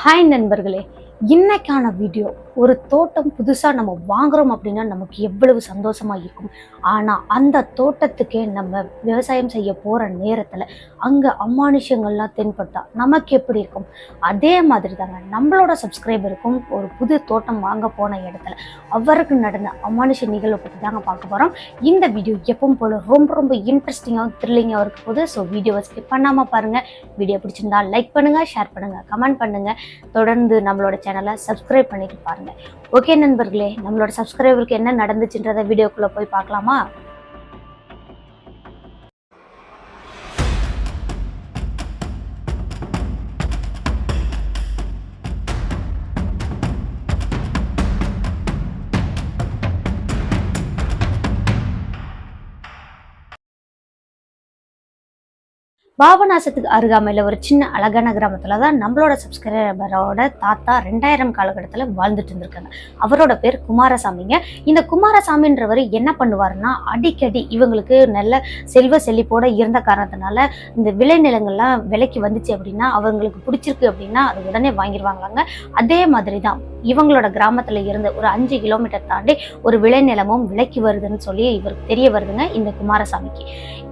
Hi நண்பர்களே, இன்னைக்கான video ஒரு தோட்டம் புதுசாக நம்ம வாங்குறோம் அப்படின்னா நமக்கு எவ்வளவு சந்தோஷமா இருக்கும். ஆனால் அந்த தோட்டத்துக்கே நம்ம விவசாயம் செய்ய போகிற நேரத்தில் அங்கே அமானுஷங்கள்லாம் தென்பட்டா நமக்கு எப்படி இருக்கும்? அதே மாதிரி தாங்க நம்மளோட சப்ஸ்கிரைபருக்கும் ஒரு புது தோட்டம் வாங்க போன இடத்துல அவருக்கு நடந்த அமானுஷ நிகழ்வை பற்றி தாங்க பார்க்க போகிறோம். இந்த வீடியோ எப்பவும் போல ரொம்ப ரொம்ப இன்ட்ரெஸ்டிங்காகவும் த்ரில்லிங்காகவும் இருக்க போது. ஸோ வீடியோவை ஸ்கிப் பண்ணாமல் பாருங்கள். வீடியோ பிடிச்சிருந்தா லைக் பண்ணுங்கள், ஷேர் பண்ணுங்கள், கமெண்ட் பண்ணுங்கள். தொடர்ந்து நம்மளோட சேனலை சப்ஸ்கிரைப் பண்ணிட்டு பாருங்க. ஓகே நண்பர்களே, நம்மளோட சப்ஸ்கிரைபருக்கு என்ன நடந்துச்சுன்றத வீடியோக்குள்ள போய் பார்க்கலாமா? பாபநாசத்துக்கு அருகாமையில் ஒரு சின்ன அழகான கிராமத்துல தான் நம்மளோட சப்ஸ்கிரைபரோட தாத்தா 2000 காலகட்டத்தில் வாழ்ந்துட்டு இருந்திருக்காங்க. அவரோட பேர் குமாரசாமிங்க. இந்த குமாரசாமின்றவர் என்ன பண்ணுவாருன்னா, அடிக்கடி இவங்களுக்கு நல்ல செல்வ செழிப்போட இருந்த காரணத்தினால இந்த விளைநிலங்கள்லாம் விலைக்கு வந்துச்சு அப்படின்னா, அவங்களுக்கு பிடிச்சிருக்கு அப்படின்னா அது உடனே வாங்கிடுவாங்களாங்க. அதே மாதிரி தான் இவங்களோட கிராமத்துல இருந்து ஒரு 5 கிலோமீட்டர் தாண்டி ஒரு விளைநிலமும் விலைக்கு வருதுன்னு சொல்லி இவருக்கு தெரிய வருதுங்க இந்த குமாரசாமிக்கு.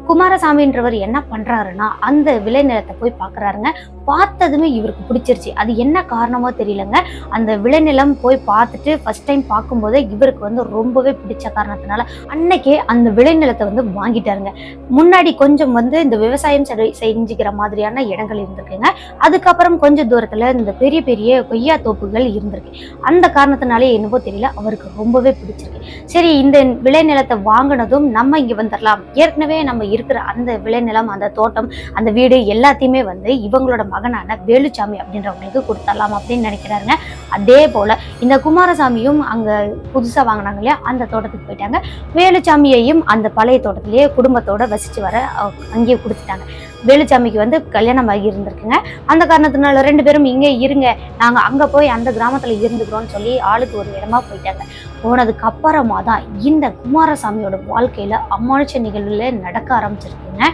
குமாரசாமின்றவர் என்ன பண்றாருன்னா, அந்த விளைநிலத்தை போய் பாக்குறாருங்க. பார்த்ததுமே இவருக்கு பிடிச்சிருச்சு. அது என்ன காரணமோ தெரியலங்க, அந்த விளைநிலம் போய் பார்த்துட்டு ஃபர்ஸ்ட் டைம் பார்க்கும்போதே இவருக்கு ரொம்பவே பிடிச்ச காரணத்தினால அன்னைக்கே அந்த விளைநிலத்தை வாங்கிட்டாருங்க. முன்னாடி கொஞ்சம் இந்த விவசாயம் செஞ்சுக்கிற மாதிரியான இடங்கள் இருந்திருக்குங்க. அதுக்கப்புறம் கொஞ்சம் தூரத்துல இந்த பெரிய பெரிய கொய்யா தோப்புகள் இருந்திருக்கு. அந்த காரணத்தினாலே என்னவோ தெரியல, அவருக்கு ரொம்பவே பிடிச்சிருக்கு. சரி, இந்த விளைநிலத்தை வாங்கினதும் நம்ம இங்க வந்துடலாம். ஏற்கனவே நம்ம இருக்கிற அந்த விளைநிலம், அந்த தோட்டம், அந்த வீடு எல்லாத்தையுமே இவங்களோட மகனான வேலுச்சாமி அப்படின்றவங்களுக்கு கொடுத்துடலாம் அப்படின்னு நினைக்கிறாருங்க. அதே போல இந்த குமாரசாமியும் அங்க புதுசா வாங்கினாங்க இல்லையா, அந்த தோட்டத்துக்கு போயிட்டாங்க. வேலுச்சாமியையும் அந்த பழைய தோட்டத்திலேயே குடும்பத்தோட வசிச்சு வர அங்கேயே கொடுத்துட்டாங்க. வேலுச்சாமிக்கு கல்யாணம் ஆகி இருந்திருக்குங்க. அந்த காரணத்தினால 2 பேரும் இங்கே இருங்க, நாங்க அங்க போய் அந்த கிராமத்துல இருந்துக்கிறோம்னு சொல்லி ஆளுக்கு ஒரு இடமா போயிட்டாங்க. போனதுக்கு அப்புறமா தான் இந்த குமாரசாமியோட வாழ்க்கையில அமானுஷ நிகழ்வுல நடக்க ஆரம்பிச்சிருக்குங்க.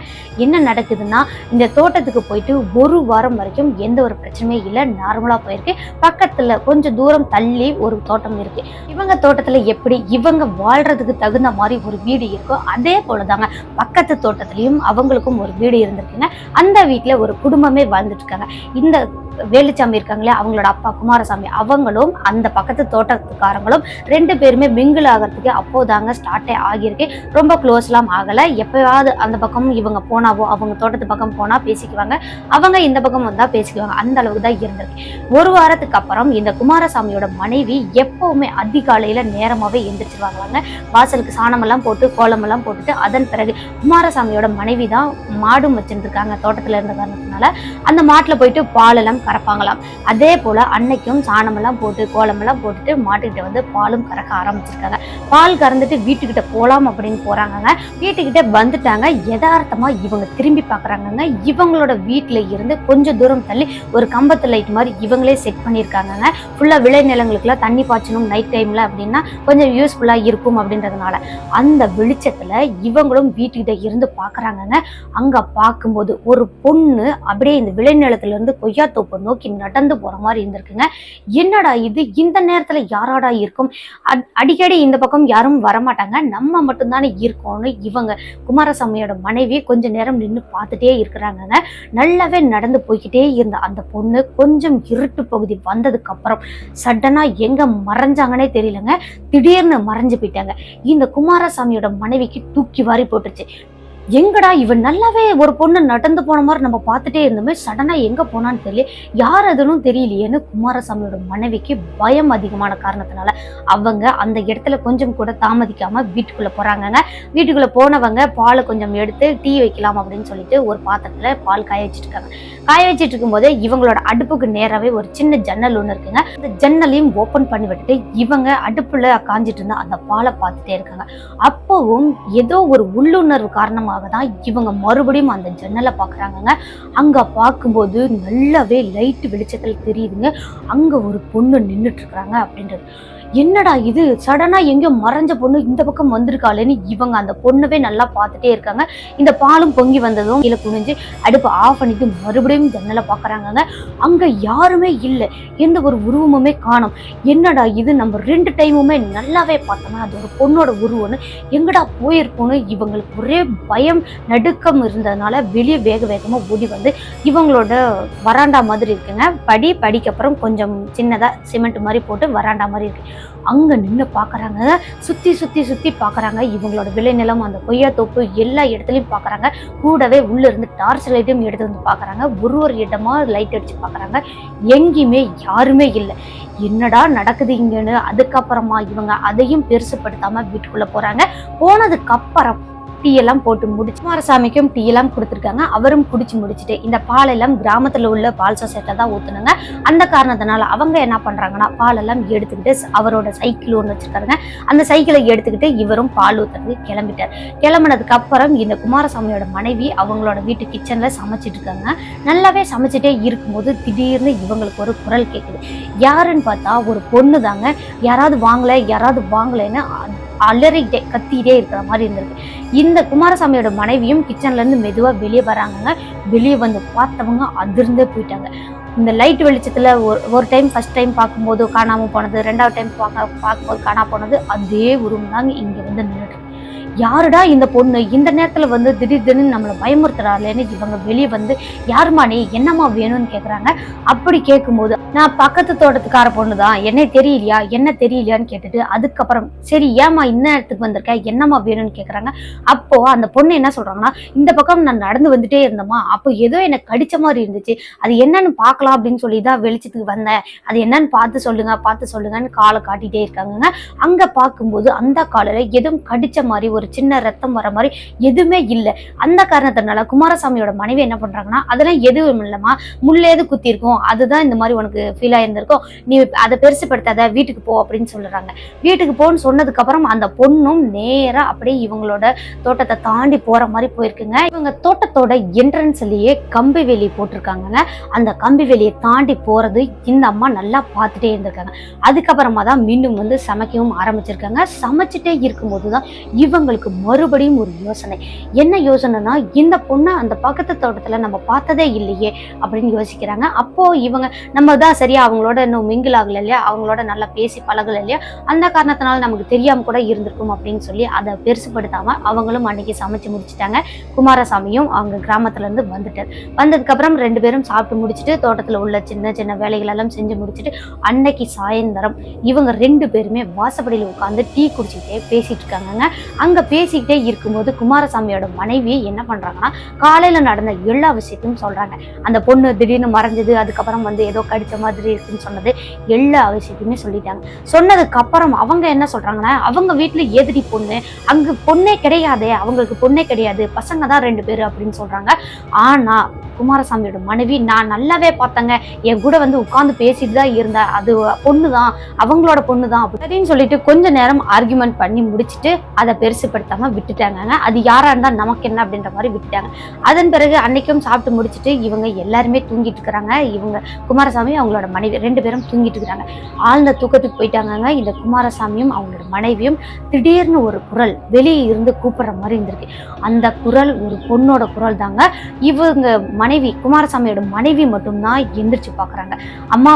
என்ன நடக்குதுன்னா, இந்த தோட்டத்துக்கு போயிட்டு 1 வாரம் வரைக்கும் எந்த ஒரு பிரச்சனையும் இல்லை, நார்மலா போயிருக்கு. பக்கத்துல கொஞ்சம் தூரம் தள்ளி ஒரு தோட்டம் இருக்கு. இவங்க தோட்டத்துல எப்படி இவங்க வாழ்றதுக்கு தகுந்த மாதிரி ஒரு வீடு இருக்கோ, அதே போலதாங்க பக்கத்து தோட்டத்திலயும் அவங்களுக்கும் ஒரு வீடு இருந்திருக்குங்க. அந்த வீட்டுல ஒரு குடும்பமே வாழ்ந்துட்டு இருக்காங்க. இந்த வேலுச்சாமி இருக்காங்களே, அவங்களோட அப்பா குமாரசாமி, அவங்களும் அந்த பக்கத்து தோட்டத்துக்காரங்களும் 2 பேருமே மிங்கிள் ஆகிறதுக்கு அப்போதாங்க ஸ்டார்டே ஆகியிருக்கு. ரொம்ப க்ளோஸ்லாம் ஆகலை. எப்பயாவது அந்த பக்கம் இவங்க போனாவோ, அவங்க தோட்டத்து பக்கம் போனா பேசிக்குவாங்க, அவங்க இந்த பக்கம் வந்தா பேசிக்குவாங்க. அந்த அளவுக்கு தான் இருந்திருக்கு. 1 வாரத்துக்கு அப்புறம் இந்த குமாரசாமியோட மனைவி எப்பவுமே அதிகாலையில நேரமாவே எந்திரிச்சிருவாங்களாங்க. வாசலுக்கு சாணமெல்லாம் போட்டு கோலமெல்லாம் போட்டுட்டு அதன் பிறகு குமாரசாமியோட மனைவி தான் மாடும் வச்சிருந்துருக்காங்க தோட்டத்துல இருந்த காரணத்தினால. அந்த மாட்டுல போயிட்டு பாலெல்லாம் கறப்பாங்களாம். அதே போல அன்னைக்கும் சாணமெல்லாம் போட்டு கோலமெல்லாம் போட்டுட்டு மாட்டுக்கிட்ட பாலும் கறக்க ஆரம்பிச்சிருக்காங்க. பால் கறந்துட்டு வீட்டுக்கிட்ட போலாம் அப்படின்னு போறாங்கங்க. வீட்டுக்கிட்ட வந்துட்டாங்க. யதார்த்தமா இவங்க திரும்பி பாக்குறாங்கங்க. இவங்களோட வீட்டுல இருந்து கொஞ்சம் தூரம் தள்ளி ஒரு கம்பத்து லைட் மாதிரி இவங்களே செட் பண்ணியிருக்காங்கங்க. ஃபுல்லா விளைநிலங்களுக்குலாம் தண்ணி பாய்ச்சணும் நைட் டைம்ல அப்படின்னா கொஞ்சம் யூஸ்ஃபுல்லா இருக்கும் அப்படின்றதுனால அந்த வெளிச்சத்துல இவங்களும் வீட்டுக்கிட்ட இருந்து பாக்குறாங்கங்க. அங்க பார்க்கும்போது ஒரு பொண்ணு அப்படியே இந்த விளைநிலத்துல இருந்து கொய்யா தோப்பு நோக்கி நடந்து போற மாதிரி இருந்திருக்குங்க. என்னடா இது, இந்த நேரத்துல யாராடா இருக்கும்? அடிக்கடி இந்த பக்கம் யாரும் வரமாட்டாங்க, நம்ம மட்டும்தானே இருக்கோம்னு இவங்க குமாரசாமியோட மனைவி கொஞ்ச நேரம் நின்று பார்த்துட்டே இருக்கிறாங்க. நல்லாவே நடந்து போய்கிட்டே இருந்த அந்த பொண்ணு கொஞ்சம் இருட்டு பகுதி வந்ததுக்கு அப்புறம் சடனா எங்க மறைஞ்சாங்கன்னே தெரியலங்க. திடீர்னு மறைஞ்சு போயிட்டாங்க. இந்த குமாரசாமியோட மனைவிக்கு தூக்கி வாரி போட்டுருச்சு. எங்கடா இவன், நல்லாவே ஒரு பொண்ணு நடந்து போன மாதிரி நம்ம பார்த்துட்டே இருந்தோமே, சடனா எங்க போனான்னு தெரியல, யார் அதுன்னு தெரியலையேன்னு குமாரசாமியோட மனைவிக்கு பயம் அதிகமான காரணத்தினால அவங்க அந்த இடத்துல கொஞ்சம் கூட தாமதிக்காம வீட்டுக்குள்ள போறாங்கங்க. வீட்டுக்குள்ள போனவங்க பாலை கொஞ்சம் எடுத்து டீ வைக்கலாம் அப்படின்னு சொல்லிட்டு ஒரு பாத்திரத்துல பால் காய வச்சுட்டு இருக்காங்க. காய வச்சுட்டு இருக்கும் போதே இவங்களோட அடுப்புக்கு நேராவே ஒரு சின்ன ஜன்னல் ஒண்ணு இருக்குங்க. அந்த ஜன்னலையும் ஓபன் பண்ணி விட்டுட்டு இவங்க அடுப்புல காஞ்சிட்டு இருந்தா அந்த பாலை பார்த்துட்டே இருக்காங்க. அப்பவும் ஏதோ ஒரு உள்ளுணர்வு காரணமாக தான் இவங்க மறுபடியும் அந்த ஜன்னலை பாக்குறாங்க. அங்க பார்க்கும்போது நல்லாவே லைட் வெளிச்சத்துல தெரியுதுங்க, அங்க ஒரு பொண்ணு நின்றுட்டு இருக்கிறாங்க அப்படின்றது. என்னடா இது சடனா எங்கேயோ மறைஞ்ச பொண்ணு இந்த பக்கம் வந்திருக்காளேன்னு இவங்க அந்த பொண்ணவே நல்லா பார்த்துட்டே இருக்காங்க. இந்த பாலும் பொங்கி வந்ததும் கீழே குனிஞ்சு அடுப்பு ஆஃப் பண்ணிட்டு மறுபடியும் ஜன்னலை பாக்குறாங்க. அங்க யாருமே இல்லை, எந்த ஒரு உருவமுமே காணோம். என்னடா இது, நம்ம 2 டைமுமே நல்லாவே பார்த்தோம்னா அது ஒரு பொண்ணோட உருவம்னு எங்கடா போயிருக்கோன்னு இவங்களுக்கு ஒரே பயம் நடுக்கம் இருந்ததுனால வெளியே வேக வேகமா ஓடி வந்து இவங்களோட வராண்டா மாதிரி இருக்குங்க, படிக்கு அப்புறம் கொஞ்சம் சின்னதா சிமெண்ட் மாதிரி போட்டு வராண்டா மாதிரி இருக்கு. அங்க நின்று பாக்குறாங்க, சுத்தி சுத்தி சுத்தி பாக்குறாங்க. இவங்களோட விளைநிலம், அந்த கொய்யா தோப்பு எல்லா இடத்துலயும் பாக்குறாங்க. கூடவே உள்ள இருந்து டார்ச் லைட்டும் எடுத்து வந்து பாக்குறாங்க. ஒரு இடமா லைட் அடிச்சு பாக்குறாங்க. எங்கேயுமே யாருமே இல்லை. என்னடா நடக்குது இங்கன்னு அதுக்கப்புறமா இவங்க அதையும் பெருசுப்படுத்தாம வீட்டுக்குள்ள போறாங்க. போனதுக்கு அப்புறம் டீ எல்லாம் போட்டு முடிச்சு குமாரசாமிக்கும் டீ எல்லாம் கொடுத்துருக்காங்க. அவரும் குடிச்சு முடிச்சுட்டு இந்த பால் எல்லாம் கிராமத்துல உள்ள பால் சொசைட்டில தான் ஊத்துனாங்க. அந்த காரணத்தினால அவங்க என்ன பண்றாங்கன்னா பால் எல்லாம் எடுத்துக்கிட்டு அவரோட சைக்கிள் ஒன்று வச்சிருக்காருங்க, அந்த சைக்கிளை எடுத்துக்கிட்டு இவரும் பால் ஊத்துறதுக்கு கிளம்பிட்டார். கிளம்பினதுக்கு அப்புறம் இந்த குமாரசாமியோட மனைவி அவங்களோட வீட்டு கிச்சன்ல சமைச்சிட்டு இருக்காங்க. நல்லாவே சமைச்சிட்டே இருக்கும்போது திடீர்னு இவங்களுக்கு ஒரு குரல் கேட்குது. யாருன்னு பார்த்தா ஒரு பொண்ணு தாங்க. யாராவது வாங்கலைன்னு அலறிக்கிட்டே கத்திக்கிட்டே இருக்கிற மாதிரி இருந்திருக்கு. இந்த குமாரசாமியோட மனைவியும் கிச்சன்ல இருந்து மெதுவா வெளியே வராங்க. வெளியே வந்து பார்த்தவங்க அதிர்ந்தே போயிட்டாங்க. இந்த லைட் வெளிச்சத்துல ஒரு டைம் ஃபர்ஸ்ட் டைம் பார்க்கும்போது காணாம போனது, 2வது டைம் பார்க்கும்போது காணாம போனது, அதே உருவம் தாங்க இங்க வந்து நின்றுட்டு. யாருடா இந்த பொண்ணு இந்த நேரத்துல வந்து திடீர்னு நம்மளை பயமுறுத்துறாளேன்னு இவங்க வெளியே வந்து யாருமா நீ, என்னம்மா வேணும்னு கேக்குறாங்க. அப்படி கேட்கும்போது நான் பக்கத்து தோட்டத்துக்கார பொண்ணுதான், என்ன தெரியலையான்னு கேட்டுட்டு அதுக்கப்புறம் சரி ஏமா இந்த நேரத்துக்கு வந்திருக்க, என்னம்மா வேணும்னு கேக்குறாங்க. அப்போ அந்த பொண்ணு என்ன சொல்றாங்கன்னா, இந்த பக்கம் நான் நடந்து வந்துட்டே இருந்தேம்மா, அப்போ ஏதோ எனக்கு கடிச்ச மாதிரி இருந்துச்சு, அது என்னன்னு பார்க்கலாம் அப்படின்னு சொல்லி தான் வெளிச்சத்துக்கு வந்தேன், அது என்னன்னு பார்த்து சொல்லுங்கன்னு காலை காட்டிட்டே இருக்காங்க. அங்க பார்க்கும்போது அந்த காலில எதுவும் கடிச்ச மாதிரி ஒரு சின்ன ரத்தம் வர மாதிரி எதுவுமே இல்லை. அந்த காரணத்தினால குமாரசாமியோட மனைவி என்ன பண்றாங்கன்னா, அதெல்லாம் எதுவும் இல்லைம்மா, முள்ளேது குத்தி இருக்கும், அதுதான் இந்த மாதிரி உனக்கு ஃபீல் ஆயிருந்திருக்கும், நீ அதை பெருசுப்படுத்தாத, வீட்டுக்கு போ அப்படின்னு சொல்றாங்க. வீட்டுக்கு போன்னு சொன்னதுக்கு அப்புறம் அந்த பொண்ணும் நேரா அப்படியே இவங்களோட தோட்டத்தை தாண்டி போற மாதிரி போயிருக்குங்க. இவங்க தோட்டத்தோட என்ட்ரன்ஸ்லயே கம்பி வேலி போட்டிருக்காங்க. அந்த கம்பி வேலியை தாண்டி போறது இந்த அம்மா நல்லா பார்த்துட்டே இருந்திருக்காங்க. அதுக்கப்புறமா தான் மீண்டும் வந்து சமைக்கவும் ஆரம்பிச்சிருக்காங்க. சமைச்சிட்டே இருக்கும்போதுதான் இவங்களுக்கு மறுபடியும் ஒரு யோசனை. என்ன யோசனைனா, இந்த பொண்ணை அந்த பக்கத்து தோட்டத்துல நம்ம பார்த்ததே இல்லையே அப்படின்னு யோசிக்கிறாங்க. அப்போ இவங்க நம்ம தான் சரியா அவங்களோட இன்னும் மிங்கிள் ஆகல இல்லையா, அவங்களோட நல்லா பேசி பழகல இல்லையா, அந்த காரணத்தினால நமக்கு தெரியாம கூட இருந்திருக்கும் அப்படின்னு சொல்லி அதை பெருசுப்படுத்தாம அவங்களும் அன்னைக்கு சமைச்சு முடிச்சுட்டாங்க. குமாரசாமியும் அவங்க கிராமத்துல இருந்து வந்துட்டார். வந்ததுக்கு அப்புறம் 2 பேரும் சாப்பிட்டு முடிச்சுட்டு தோட்டத்துல உள்ள சின்ன சின்ன வேலைகள் எல்லாம் செஞ்சு முடிச்சுட்டு அன்னைக்கு சாயந்தரம் இவங்க 2 பேருமே வாசப்படியில் உட்காந்து டீ குடிச்சுக்கிட்டே பேசிட்டு இருக்காங்க. அங்க பேசிக்கிட்டே இருக்கும்போது குமாரசாமியோட மனைவி என்ன பண்றாங்கன்னா, காலையில நடந்த எல்லா விஷயத்தையும் சொல்றாங்க. அந்த பொண்ணு திடீர்னு மறைஞ்சது, அதுக்கப்புறம் வந்து ஏதோ கடிச்ச மாதிரி இருக்குன்னு சொன்னது, எல்லா விஷயத்தையுமே சொல்லிட்டாங்க. சொன்னதுக்கு அப்புறம் அவங்க என்ன சொல்றாங்கன்னா, அவங்க வீட்டுல ஏதிரி பொண்ணு, அங்க பொண்ணே கிடையாதே, அவங்களுக்கு பொண்ணே கிடையாது, பசங்க தான் 2 பேரு அப்படின்னு சொல்றாங்க. ஆனா குமாரசாமியோட மனைவி, நான் நல்லாவே பார்த்தேங்க, என் கூட வந்து உட்கார்ந்து பேசிட்டு தான் இருந்தா, அது பொண்ணுதான், அவங்களோட பொண்ணுதான் அப்படின்னு சொல்லிட்டு கொஞ்ச நேரம் ஆர்கியூமெண்ட் பண்ணி முடிச்சுட்டு அதை பெருசுப்படுத்தாம விட்டுட்டாங்க. அது யாரா இருந்தா நமக்கு என்ன அப்படின்ற மாதிரி விட்டுட்டாங்க. அதன் பிறகு அன்னைக்கும் சாப்பிட்டு முடிச்சுட்டு இவங்க எல்லாருமே தூங்கிட்டு இருக்கிறாங்க. இவங்க குமாரசாமி அவங்களோட மனைவி 2 பேரும் தூங்கிட்டு இருக்கிறாங்க. ஆழ்ந்த தூக்கத்துக்கு போயிட்டாங்க. இந்த குமாரசாமியும் அவங்களோட மனைவியும் திடீர்னு ஒரு குரல் வெளியே இருந்து கூப்பிடுற மாதிரி இருந்திருக்கு. அந்த குரல் ஒரு பொண்ணோட குரல் தாங்க. இவங்க மனைவி குமாரசாமியோட மனைவி மட்டும்தான் எந்திரிச்சு பாக்குறாங்க. அம்மா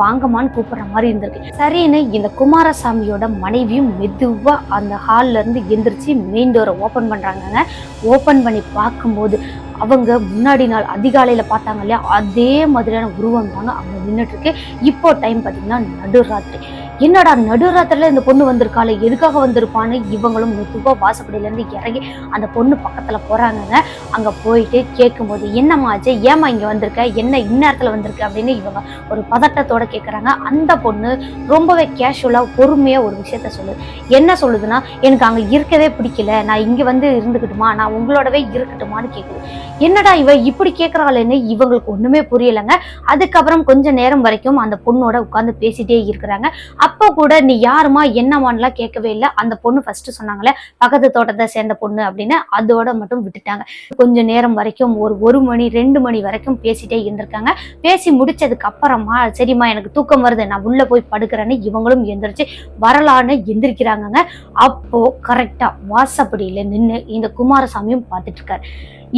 வாங்கம்மான்னு கூப்பிடுற மாதிரி இருந்திருக்கு. சரின்னு இந்த குமாரசாமியோட மனைவியும் மெதுவா அந்த ஹால்ல இருந்து எந்திரிச்சு மெயின் டோரை ஓபன் பண்றாங்க. ஓபன் பண்ணி பார்க்கும்போது அவங்க முன்னாடி நாள் அதிகாலையில பார்த்தாங்க இல்லையா, அதே மாதிரியான உருவம் தாங்க அவங்க நின்றுட்டு இருக்கு. இப்போ டைம் பார்த்தீங்கன்னா நடுராத்திரி. என்னடா நடுராத்திரில இந்த பொண்ணு வந்திருக்காளே, எதுக்காக வந்திருப்பான்னு இவங்களும் மெதுவா வாசப்படியில இருந்து இறங்கி அந்த பொண்ணு பக்கத்துல போறாங்க. அங்க போயிட்டு கேட்கும்போது, என்னம்மா ஆச்சு, ஏமா இங்க வந்திருக்க, என்ன இந்நேரத்துல வந்திருக்க அப்படின்னு இவங்க ஒரு பதட்டத்தோட கேட்கறாங்க. அந்த பொண்ணு ரொம்பவே கேஷுவலா பொறுமையா ஒரு விஷயத்த சொல்லுது. என்ன சொல்லுதுன்னா, எனக்கு அங்க இருக்கவே பிடிக்கல, நான் இங்க வந்து இருந்துக்கிட்டுமா, நான் உங்களோடவே இருக்கட்டுமான்னு கேக்குது. என்னடா இவ இப்படி கேட்கறாளேன்னு இவங்களுக்கு ஒண்ணுமே புரியலைங்க. அதுக்கப்புறம் கொஞ்ச நேரம் வரைக்கும் அந்த பொண்ணோட உட்கார்ந்து பேசிட்டே இருக்கிறாங்க. அப்போ கூட நீ யாருமா என்னமான்லாம் கேட்கவே இல்லை. அந்த பொண்ணு ஃபர்ஸ்ட் சொன்னாங்களே பக்கத்து தோட்டத்தை சேர்ந்த பொண்ணு அப்படின்னு, அதோட மட்டும் விட்டுட்டாங்க. கொஞ்ச நேரம் வரைக்கும் ஒரு மணி 2 மணி வரைக்கும் பேசிட்டே இருந்திருக்காங்க. பேசி முடிச்சதுக்கு அப்புறமா சரிம்மா எனக்கு தூக்கம் வருது, நான் உள்ள போய் படுக்கிறேன்னு இவங்களும் எந்திரிச்சு வரலான்னு எந்திரிக்கிறாங்க. அப்போ கரெக்டா வாசப்படியில நின்று இந்த குமாரசாமியும் பார்த்துட்டு இருக்காரு.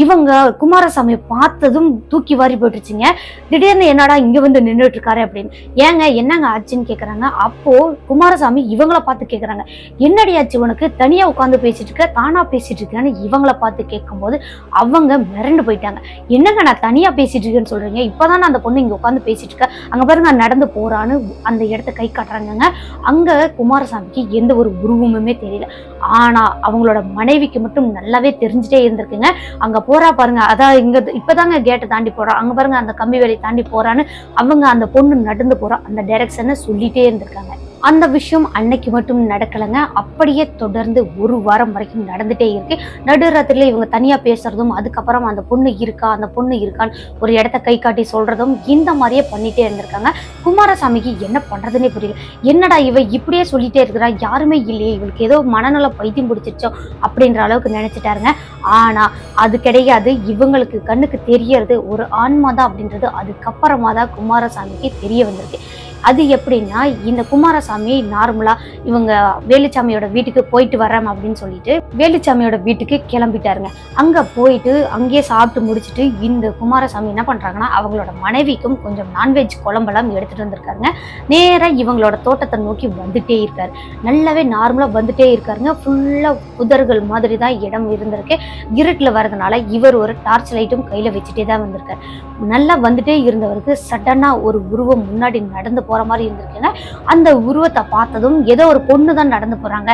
இவங்க குமாரசாமியை பார்த்ததும் தூக்கி வாரி போட்டுருச்சுங்க. திடீர்னு என்னடா இங்க வந்து நின்றுட்டு இருக்காரு அப்படின்னு. ஏங்க என்னங்க ஆச்சுன்னு கேக்குறாங்க. அப்போ குமாரசாமி இவங்கள பார்த்து கேக்குறாங்க, என்னடி ஆச்சு உனக்கு, தனியா உட்காந்து பேசிட்டு இருக்க, தானா பேசிட்டு இருக்கேன்னு இவங்கள பார்த்து கேட்கும் போது அவங்க மிரண்டு போயிட்டாங்க. என்னங்க நான் தனியா பேசிட்டு இருக்கேன்னு சொல்றீங்க, இப்பதான் அந்த பொண்ணு இங்க உட்காந்து பேசிட்டு இருக்க, அங்க பாருங்க நடந்து போறான்னு அந்த இடத்த கை காட்டுறாங்க. அங்க குமாரசாமிக்கு எந்த ஒரு உருவமுமே தெரியல. ஆனா அவங்களோட மனைவிக்கு மட்டும் நல்லாவே தெரிஞ்சுட்டே இருந்திருக்குங்க. அங்க போறா பாருங்க, அதான் இங்க இப்பதாங்க கேட்டை தாண்டி போறா, அங்க பாருங்க அந்த கம்பி வேலையை தாண்டி போறான்னு அவங்க அந்த பொண்ணு நடந்து போறா அந்த டைரக்ஷனை சொல்லிட்டே இருந்திருக்காங்க. அந்த விஷயம் அன்னைக்கு மட்டும் நடக்கலைங்க. அப்படியே தொடர்ந்து 1 வாரம் வரைக்கும் நடந்துட்டே இருக்கு. நடுராத்திரில இவங்க தனியா பேசுறதும், அதுக்கப்புறம் அந்த பொண்ணு இருக்கான்னு ஒரு இடத்த கை காட்டி சொல்றதும், இந்த மாதிரியே பண்ணிட்டே இருந்திருக்காங்க. குமாரசாமிக்கு என்ன பண்றதுன்னே புரியல. என்னடா இவ இப்படியே சொல்லிட்டே இருக்கிறா, யாருமே இல்லையே, இவளுக்கு ஏதோ மனநல பைத்தியம் பிடிச்சிச்சோ அப்படின்ற அளவுக்கு நினைச்சிட்டாருங்க. ஆனா அது கிடையாது. இவங்களுக்கு கண்ணுக்கு தெரியறது ஒரு ஆன்மா தான் அப்படின்றது அதுக்கப்புறமா தான் குமாரசாமிக்கு தெரிய வந்திருக்கு. அது எப்படின்னா, இந்த குமாரசாமி நார்மலா இவங்க வேலுச்சாமியோட வீட்டுக்கு போயிட்டு வரேன் அப்படின்னு சொல்லிட்டு வேலுச்சாமியோட வீட்டுக்கு கிளம்பிட்டாருங்க. அங்க போயிட்டு அங்கேயே சாப்பிட்டு முடிச்சுட்டு இந்த குமாரசாமி என்ன பண்றாங்கன்னா, அவங்களோட மனைவிக்கும் கொஞ்சம் நான்வெஜ் குழம்பெல்லாம் எடுத்துட்டு வந்திருக்காருங்க. நேரா இவங்களோட தோட்டத்தை நோக்கி வந்துட்டே இருக்காரு. நல்லாவே நார்மலா வந்துட்டே இருக்காருங்க. ஃபுல்லா புதர்கள் மாதிரி தான் இடம் இருந்திருக்கு. இருட்டுல வரதுனால இவர் ஒரு டார்ச் லைட்டும் கையில வச்சுட்டே தான் வந்திருக்காரு. நல்லா வந்துட்டே இருந்தவருக்கு சடனா ஒரு உருவம் முன்னாடி நடந்து போற மாதிரி இருந்திருக்குங்க. அந்த உருவத்தை பார்த்ததும் ஏதோ ஒரு பொண்ணு தான் நடந்து போறாங்க,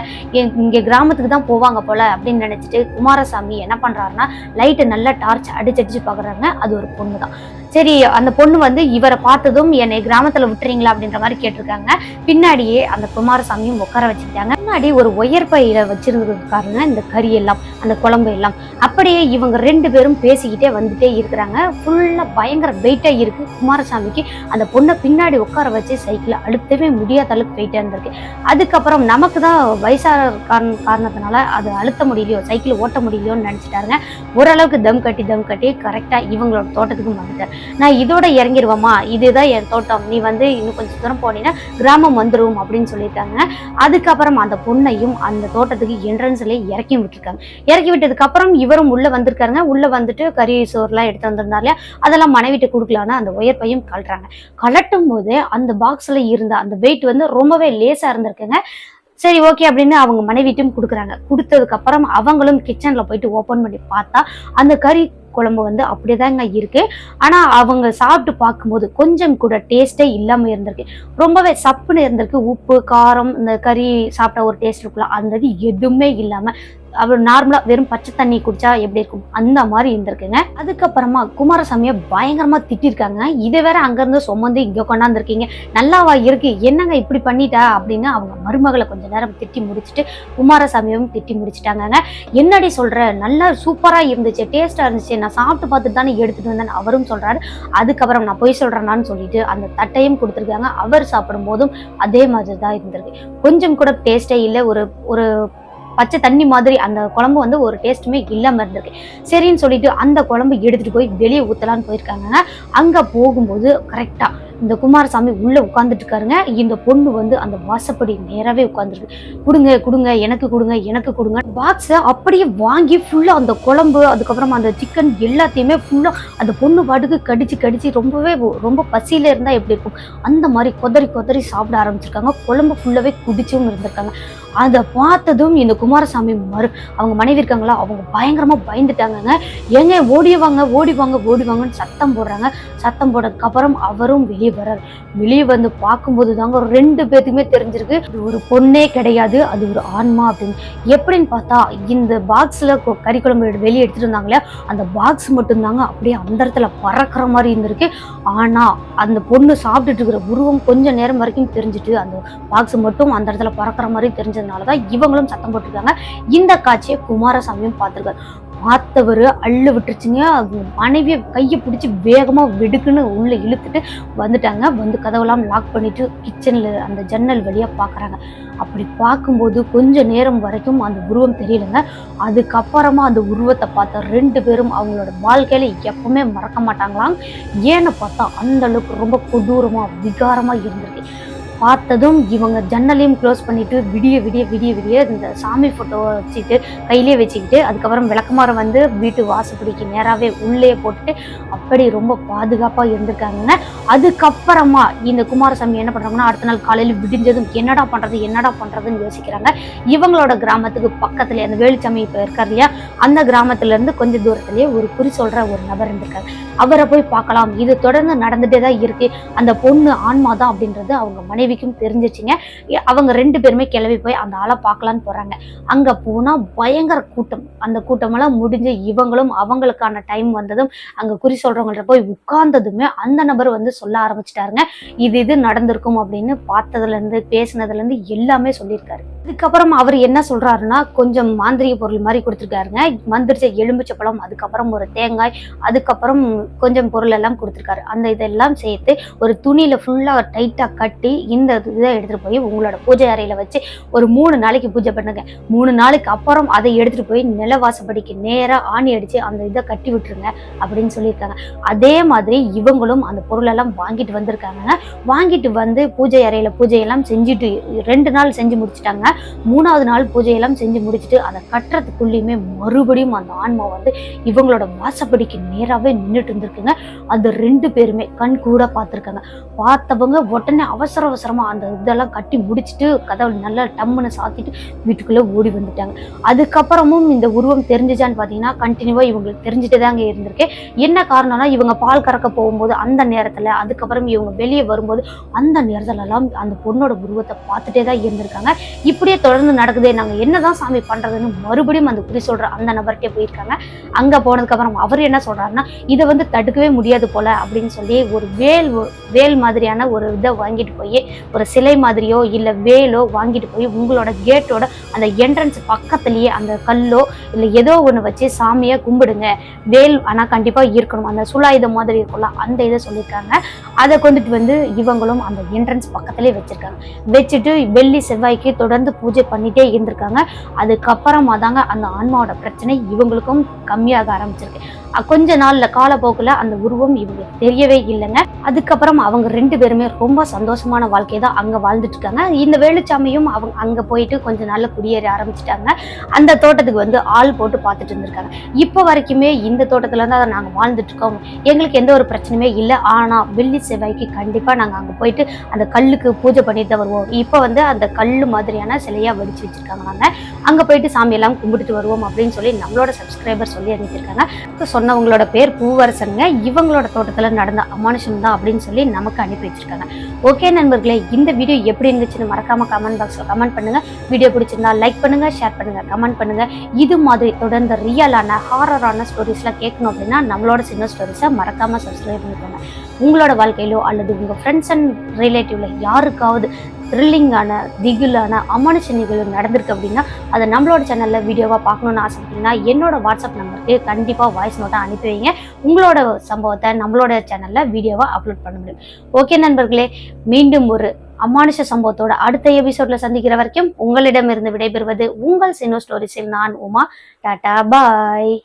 இங்க கிராமத்துக்கு தான் போவாங்க போல அப்படின்னு நினைச்சிட்டு குமாரசாமி என்ன பண்றாருன்னா, லைட்டு நல்லா டார்ச் அடிச்சு பாக்குறாங்க. அது ஒரு பொண்ணு தான். சரி, அந்த பொண்ணு வந்து இவரை பார்த்ததும் என்னை கிராமத்துல விட்டுறீங்களா அப்படின்ற மாதிரி கேட்டிருக்காங்க. பின்னாடியே அந்த குமாரசாமியும் உட்கார வச்சுக்கிட்டாங்க. முன்னாடி ஒரு ஒயர் பையில வச்சிருந்திருக்காருங்க இந்த கறி எல்லாம், அந்த குழம்பு எல்லாம். அப்படியே இவங்க 2 பேரும் பேசிக்கிட்டே வந்துட்டே இருக்கிறாங்க. ஃபுல்லா பயங்கர வெயிட்டா இருக்கு குமாரசாமிக்கு. அந்த பொண்ணை பின்னாடி உட்கார வச்சு சைக்கிள் அழுத்தவே முடியாத அளவுக்கு வெயிட்டா இருந்திருக்கு. அதுக்கப்புறம் நமக்கு தான் வயசான காரணத்தினால அது அழுத்த முடியலையோ, சைக்கிள் ஓட்ட முடியலையோன்னு நினைச்சிட்டாருங்க. ஓரளவுக்கு தம் கட்டி கரெக்டா இவங்களோட தோட்டத்துக்கு வந்துட்டார். நான் இதோட இறங்கிடுவேமா, இதுதான் என் தோட்டம், நீ வந்து இன்னும் கொஞ்சம் தூரம் போனீங்கன்னா கிராமம் வந்துடும் அப்படின்னு சொல்லியிருக்காங்க. அதுக்கப்புறம் அந்த பொண்ணையும் அந்த தோட்டத்துக்கு என்ட்ரன்ஸ்ல இறக்கி விட்டுருக்காங்க. இறக்கி விட்டதுக்கு அப்புறம் இவரும் உள்ள வந்திருக்காருங்க. உள்ள வந்துட்டு கறி சோறுலாம் எடுத்து வந்திருந்தாரு இல்லையா, அதெல்லாம் மனைவிட்டு கொடுக்கலான்னு அந்த ஒயர் பையும் கழட்டுறாங்க. கலட்டும் போது அந்த பாக்ஸ்ல இருந்த அந்த வெயிட் வந்து ரொம்பவே லேசா இருந்திருக்குங்க. சரி ஓகே அப்படின்னு அவங்க மனைவிட்டும் கொடுக்குறாங்க. கொடுத்ததுக்கு அப்புறம் அவங்களும் கிச்சன்ல போயிட்டு ஓபன் பண்ணி பார்த்தா அந்த கறி குழம்பு வந்து அப்படியேதாங்க இருக்கு. ஆனா அவங்க சாப்பிட்டு பார்க்கும்போது கொஞ்சம் கூட டேஸ்டே இல்லாம இருந்திருக்கு. ரொம்பவே சப்புன்னு இருந்திருக்கு. உப்பு காரம் இந்த கறி சாப்பிட்ட ஒரு டேஸ்ட் இருக்குல்ல, அந்த எதுவுமே இல்லாம அவர் நார்மலா வெறும் பச்சை தண்ணி குடிச்சா எப்படி இருக்கும் அந்த மாதிரி இருந்திருக்குங்க. அதுக்கப்புறமா குமாரசாமியை பயங்கரமா திட்டிருக்காங்க. இதை வேற அங்க இருந்து சுமந்து இங்க கொண்டாந்துருக்கீங்க, நல்லாவா இருக்கு, என்னங்க இப்படி பண்ணிட்டா அப்படின்னு அவங்க மருமகளை கொஞ்ச நேரம் திட்டி முடிச்சுட்டு குமாரசாமியும் திட்டி முடிச்சுட்டாங்க. என்னடி சொல்ற, நல்லா சூப்பரா இருந்துச்சு, டேஸ்டா இருந்துச்சு, நான் சாப்பிட்டு பார்த்துட்டு தானே எடுத்துட்டு வந்தேன் அவரும் சொல்றாரு. அதுக்கப்புறம் நான் போய் சொல்றேன்னான்னு சொல்லிட்டு அந்த தட்டையும் கொடுத்துருக்காங்க. அவர் சாப்பிடும் போதும் அதே மாதிரி தான் இருந்திருக்கு. கொஞ்சம் கூட டேஸ்டே இல்லை. ஒரு பச்சை தண்ணி மாதிரி அந்த குழம்பு வந்து ஒரு டேஸ்ட்டுமே இல்லாம இருந்திருக்கு. சரின்னு சொல்லிட்டு அந்த குழம்பு எடுத்துட்டு போய் வெளியே ஊத்தலான்னு போயிருக்காங்க. அங்க போகும்போது கரெக்டா இந்த குமாரசாமி உள்ள உட்கார்ந்துட்டு இருக்காருங்க. இந்த பொண்ணு வந்து அந்த வாசப்படி நேராவே உட்கார்ந்துருக்கு. கொடுங்க எனக்கு கொடுங்க பாக்ஸை அப்படியே வாங்கி ஃபுல்லா அந்த குழம்பு அதுக்கப்புறம் அந்த சிக்கன் எல்லாத்தையுமே ஃபுல்லா அந்த பொண்ணு பாட்டுக்கு கடிச்சு ரொம்ப பசியில இருந்தா எப்படி இருக்கும் அந்த மாதிரி கொதறி சாப்பிட ஆரம்பிச்சிருக்காங்க. குழம்பு ஃபுல்லாவே குடிச்சும் இருந்திருக்காங்க. அதை பார்த்ததும் இந்த குமாரசாமி அவங்க மனைவி இருக்காங்களா, அவங்க பயங்கரமா பயந்துட்டாங்க. ஏங்க ஓடி வாங்கன்னு சத்தம் போடுறாங்க. சத்தம் போட்டதுக்கு அப்புறம் அவரும் வெளியே வந்து பார்க்கும்போது தாங்க 2 பேத்துக்குமே தெரிஞ்சிருக்கு இது ஒரு பொண்ணே கிடையாது, அது ஒரு ஆன்மா அப்படின்னு. எப்படின்னு பார்த்தா இந்த பாக்ஸ்ல கறி குழம்பு வெளியே எடுத்துட்டு இருந்தாங்களே, அந்த பாக்ஸ் மட்டும் தாங்க அப்படியே அந்த இடத்துல பறக்கிற மாதிரி இருந்திருக்கு. ஆனா அந்த பொண்ணு சாப்பிட்டுட்டு இருக்கிற உருவம் கொஞ்ச நேரம் வரைக்கும் தெரிஞ்சுட்டு அந்த பாக்ஸ் மட்டும் அந்த இடத்துல பறக்கிற மாதிரி தெரிஞ்சதுனாலதான் இவங்களும் சத்தம் போட்டிருக்காங்க. இந்த காட்சியை குமாரசாமியும் பார்த்திருக்காரு. பார்த்தவர் அள்ளு விட்டுருச்சுங்க. அவங்க மனைவியை கையை பிடிச்சி வேகமா வெடுக்குன்னு உள்ள இழுத்துட்டு வந்துட்டாங்க. வந்து கதவெல்லாம் லாக் பண்ணிட்டு கிச்சன்ல அந்த ஜன்னல் வழியா பாக்குறாங்க. அப்படி பார்க்கும்போது கொஞ்ச நேரம் வரைக்கும் அந்த உருவம் தெரியலங்க. அதுக்கப்புறமா அந்த உருவத்தை பார்த்த 2 பேரும் அவங்களோட வாழ்க்கையில எப்பவுமே மறக்க மாட்டாங்களாம். ஏன்னு பார்த்தா அந்த அளவுக்கு ரொம்ப கொடூரமா விகாரமா இருந்திருக்கு. பார்த்ததும் இவங்க ஜன்னலையும் க்ளோஸ் பண்ணிட்டு விடிய விடிய விடிய விடிய இந்த சாமி ஃபோட்டோவை வச்சுட்டு கையிலே வச்சுக்கிட்டு அதுக்கப்புறம் விளக்கமாரம் வந்து வீட்டு வாசப்படிக்கு நேராகவே உள்ளே போட்டுட்டு அப்படி ரொம்ப பாதுகாப்பாக இருந்திருக்காங்க. அதுக்கப்புறமா இந்த குமாரசாமி என்ன பண்ணுறாங்கன்னா அடுத்த நாள் காலையில் விடிஞ்சதும் என்னடா பண்ணுறதுன்னு யோசிக்கிறாங்க. இவங்களோட கிராமத்துக்கு பக்கத்துலேயே அந்த வேலுச்சாமி இப்போ இருக்கார் இல்லையா, அந்த கிராமத்துலேருந்து கொஞ்சம் தூரத்துலேயே ஒரு குறி சொல்கிற ஒரு நபர் இருந்திருக்காரு. அவரை போய் பார்க்கலாம், இது தொடர்ந்து நடந்துகிட்டே தான் இருக்கு, அந்த பொண்ணு ஆன்மா தான் அப்படின்றது அவங்க மனைவிக்கும் தெரிஞ்சிச்சுங்க. அவங்க 2 பேருமே கிளம்பி போய் அந்த ஆளை பார்க்கலான்னு போறாங்க. அங்க போனா பயங்கர கூட்டம். அந்த கூட்டமெல்லாம் முடிஞ்சு இவங்களும் அவங்களுக்கான டைம் வந்ததும் அங்க குறி சொல்றவங்கள்ட்ட போய் உட்கார்ந்ததுமே அந்த நபர் வந்து சொல்ல ஆரம்பிச்சிட்டாருங்க. இது நடந்திருக்கும் அப்படின்னு பார்த்ததுல இருந்து பேசினதுல இருந்து எல்லாமே சொல்லியிருக்காரு. அதுக்கப்புறம் அவர் என்ன சொல்றாருன்னா கொஞ்சம் மாந்திரிக பொருள் மாதிரி கொடுத்துருக்காருங்க. மந்திரிச்ச எலும்பிச்சப்பழம், அதுக்கப்புறம் ஒரு தேங்காய், அதுக்கப்புறம் கொஞ்சம் பொருள் எல்லாம் கொடுத்துருக்காரு. அந்த இதெல்லாம் சேர்த்து ஒரு துணியில ஃபுல்லா டைட்டா கட்டி இந்த இதை எடுத்துட்டு போய் உங்களோட பூஜை அறையில வச்சு ஒரு 3 நாளைக்கு பூஜை பண்ணுங்க. 3 நாளைக்கு அப்புறம் அதை எடுத்துட்டு போய் நிலவாசப்படிக்கு நேரா ஆணி அடிச்சு அந்த இதை கட்டி விட்டுருங்க அப்படின்னு சொல்லியிருக்காங்க. அதே மாதிரி இவங்களும் அந்த பொருள் எல்லாம் வாங்கிட்டு வந்திருக்காங்க. வாங்கிட்டு வந்து பூஜை அறையில பூஜையெல்லாம் செஞ்சுட்டு 2 நாள் செஞ்சு முடிச்சுட்டாங்க. 3ஆவது நாள் பூஜையெல்லாம் செஞ்சு முடிச்சுட்டு அதை கட்டுறதுக்குள்ளேயுமே மறுபடியும் அந்த ஆன்மா வந்து இவங்களோட வாசப்படிக்கு நேராகவே நின்றுட்டு இருந்திருக்குங்க. அந்த 2 பேருமே கண் கூட பார்த்துருக்காங்க. பார்த்தவங்க உடனே அவசரமா அந்த இதெல்லாம் கட்டி முடிச்சுட்டு கதவு நல்லா டம்முன்னு சாத்திட்டு வீட்டுக்குள்ள ஓடி வந்துட்டாங்க. அதுக்கப்புறமும் இந்த உருவம் தெரிஞ்சுச்சான்னு பார்த்தீங்கன்னா கண்டினியூவா இவங்களுக்கு தெரிஞ்சுட்டு தாங்க இருந்திருக்கு. என்ன காரணம்னா இவங்க பால் கறக்க போகும்போது அந்த நேரத்துல, அதுக்கப்புறம் இவங்க வெளியே வரும்போது அந்த நேரத்துல எல்லாம் அந்த பொண்ணோட உருவத்தை பார்த்துட்டே தான் இருந்திருக்காங்க. இப்படியே தொடர்ந்து நடக்குதே, நாங்க என்னதான் சாமி பண்றதுன்னு மறுபடியும் அந்த குறி சொல்ற அந்த நபர்கிட்டே போயிருக்காங்க. அங்க போனதுக்கு அப்புறம் அவர் என்ன சொல்றாருன்னா இதை வந்து தடுக்கவே முடியாது போல அப்படின்னு சொல்லி ஒரு வேல் மாதிரியான ஒரு இதை வாங்கிட்டு போய் ஒரு சிலை மாதிரியோ இல்ல வேலோ வாங்கிட்டு போய் உங்களோட கேட்டோட அந்த என்ட்ரன்ஸ் பக்கத்துலயே அந்த கல்லோ இல்ல ஏதோ ஒண்ணு வச்சு சாமியை கும்பிடுங்க. வேல் ஆனா கண்டிப்பா இருக்கணும், அந்த சுலாயுதம் மாதிரி இருக்கும்ல அந்த இதை சொல்லியிருக்காங்க. அதை கொண்டுட்டு வந்து இவங்களும் அந்த என்ட்ரன்ஸ் பக்கத்திலே வச்சிருக்காங்க. வச்சுட்டு வெள்ளி செவ்வாய்க்கு தொடர்ந்து பூஜை பண்ணிட்டே இருந்திருக்காங்க. அதுக்கப்புறமா தாங்க அந்த ஆன்மாவோட பிரச்சனை இவங்களுக்கும் கம்மியாக ஆரம்பிச்சிருக்கு. கொஞ்ச நாள்ல காலப்போக்குல அந்த உருவம் இவங்களுக்கு தெரியவே இல்லைங்க. அதுக்கப்புறம் அவங்க 2 பேருமே ரொம்ப சந்தோஷமான வாழ்க்கையை தான் அங்க வாழ்ந்துட்டு இருக்காங்க. இந்த வேலுச்சாமியும் அவங்க அங்க போயிட்டு கொஞ்ச நாள்ல குடியேற ஆரம்பிச்சுட்டாங்க. அந்த தோட்டத்துக்கு வந்து ஆள் போட்டு பார்த்துட்டு இருந்திருக்காங்க. இப்ப வரைக்குமே இந்த தோட்டத்துல இருந்து நாங்க வாழ்ந்துட்டு இருக்கோம், எங்களுக்கு எந்த ஒரு பிரச்சனையுமே இல்லை. ஆனா வெள்ளி செவ்வாய்க்கு கண்டிப்பா நாங்க அங்க போயிட்டு அந்த கல்லுக்கு பூஜை பண்ணிட்டு தான் வருவோம். இப்ப வந்து அந்த கல்லு மாதிரியான சிலையா வடிச்சு வச்சிருக்காங்க. நாங்க அங்க போயிட்டு சாமி எல்லாம் கும்பிட்டுட்டு வருவோம் அப்படின்னு சொல்லி நம்மளோட சப்ஸ்கிரைபர் சொல்லி அனுப்பியிருக்காங்க. சொன்னவங்களோட பேர் பூவரசனுங்க. இவங்களோட தோட்டத்துல நடந்த அமானுஷம் தான் அப்படின்னு சொல்லி நமக்கு அனுப்பி வச்சிருக்காங்க. ஓகே நண்பர்களே, இந்த வீடியோ எப்படி இருந்துச்சுன்னு மறக்காம கமெண்ட் பாக்ஸ்ல கமெண்ட் பண்ணுங்க. வீடியோ பிடிச்சிருந்தா லைக் பண்ணுங்க, ஷேர் பண்ணுங்க, கமெண்ட் பண்ணுங்க. இது மாதிரி தொடர்ந்து ரியலான ஹாரரான ஸ்டோரிஸ்லாம் கேட்கணும் அப்படின்னா நம்மளோட சின்ன ஸ்டோரிஸை மறக்காம சப்ஸ்கிரைப் பண்ணிக்கோங்க. உங்களோட வாழ்க்கையிலோ அல்லது உங்க ஃப்ரெண்ட்ஸ் அண்ட் ரிலேட்டிவ்ல யாருக்காவது த்ரில்லிங்கான திகிலான அமானுஷ நிகழ்வு நடந்திருக்கு அப்படின்னா அதை நம்மளோட சேனல்ல வீடியோவா பார்க்கணும்னு ஆசைப்பட்டீங்கன்னா என்னோட வாட்ஸ்அப் நம்பருக்கு கண்டிப்பா வாய்ஸ் நோட்டா அனுப்பி வைங்க. உங்களோட சம்பவத்தை நம்மளோட சேனல்ல வீடியோவா அப்லோட் பண்ண முடியும். ஓகே நண்பர்களே, மீண்டும் ஒரு அமானுஷ சம்பவத்தோட அடுத்த எபிசோட்ல சந்திக்கிற வரைக்கும் உங்களிடமிருந்து விடைபெறுவது உங்கள் சினோ ஸ்டோரிஸில் நான் உமா. டாடா பாய்.